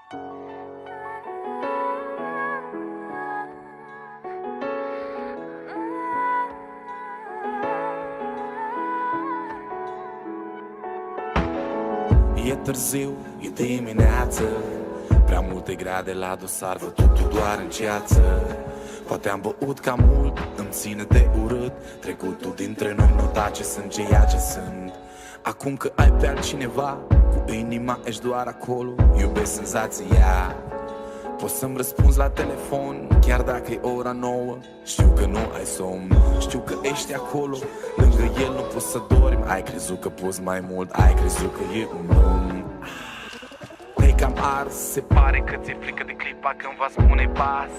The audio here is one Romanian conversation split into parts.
E târziu, e dimineață, prea multe grade la dosar, văd totul doar în ceață. Poate am băut cam mult, îmi ține de urât. Trecutul dintre noi nu tace, sunt ceea ce sunt. Acum că ai pe altcineva, cu inima ești doar acolo. Iubesc senzația, poți să-mi răspunzi la telefon, chiar dacă e ora 9. Știu că nu ai somn, știu că ești acolo. Lângă el nu poți să dormi. Ai crezut că poți mai mult, ai crezut că e un om. Te-ai cam ars, se pare că ți-e frică de clipa când va spune pas.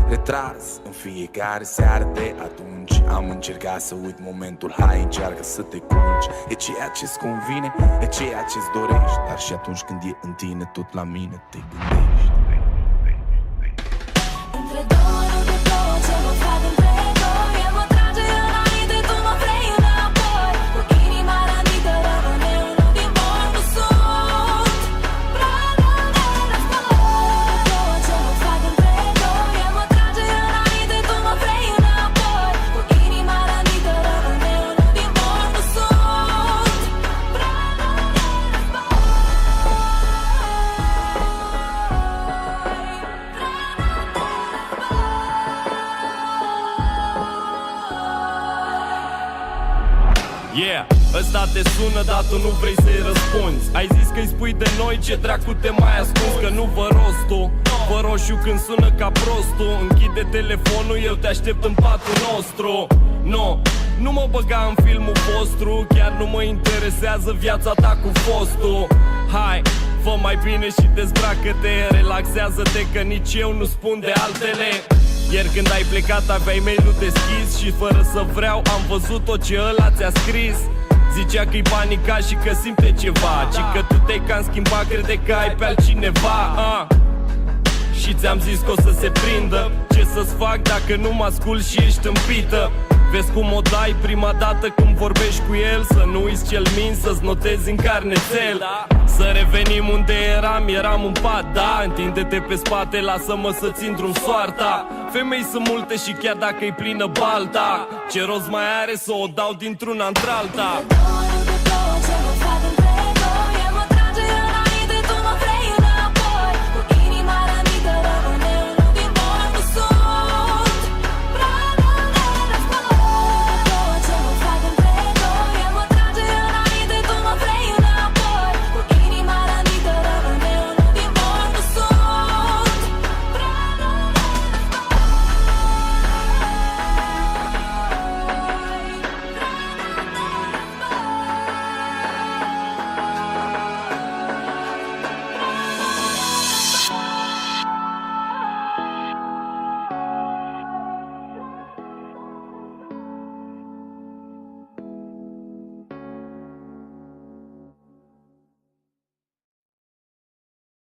Retras în fiecare seară de atunci. Am încercat să uit momentul, hai încearcă să te culci. E ceea ce-ți convine, e ceea ce-ți dorești. Dar și atunci când e în tine, tot la mine te gândești. Între două nu te pot, ce mă fac între doi. El mă trage înainte, tu mă vrei înapoi. Cu inima rănită, rămân eu, nu din bol, nu sunt pradă de război. Ce mă fac între doi. El mă trage înainte, tu mă vrei înapoi. Cu inima rănită, rămân eu, nu din bol, nu sunt pradă de război. Yeah, ăsta te sună, dar tu nu vrei să-i răspunzi. Ai zis că-i spui de noi, ce dracu te mai ascunzi? Că nu vă rostul, vă roșu când sună ca prostul. Închide telefonul, eu te aștept în patul nostru. Nu mă băga în filmul vostru, chiar nu mă interesează viața ta cu fostul. Hai, fă mai bine și dezbracă-te, relaxează-te că nici eu nu spun de altele. Ieri când ai plecat aveai mail-ul deschis și fără să vreau am văzut tot ce ăla ți-a scris. Zicea că-i panicat și că simte ceva, ci că tu te-ai cam schimbat, crede că ai pe altcineva. Și ți-am zis că o să se prindă. Ce să-ți fac dacă nu mă ascult și ești împită? Vezi cum o dai prima dată când vorbești cu el. Să nu uiți ce-l minți, să-ți notezi în carnețel. Să revenim unde eram în pat, da. Întinde-te pe spate, lasă-mă să-ți intru în soarta. Femei sunt multe și chiar dacă-i plină balta, ce rost mai are să o dau dintr-una într-alta?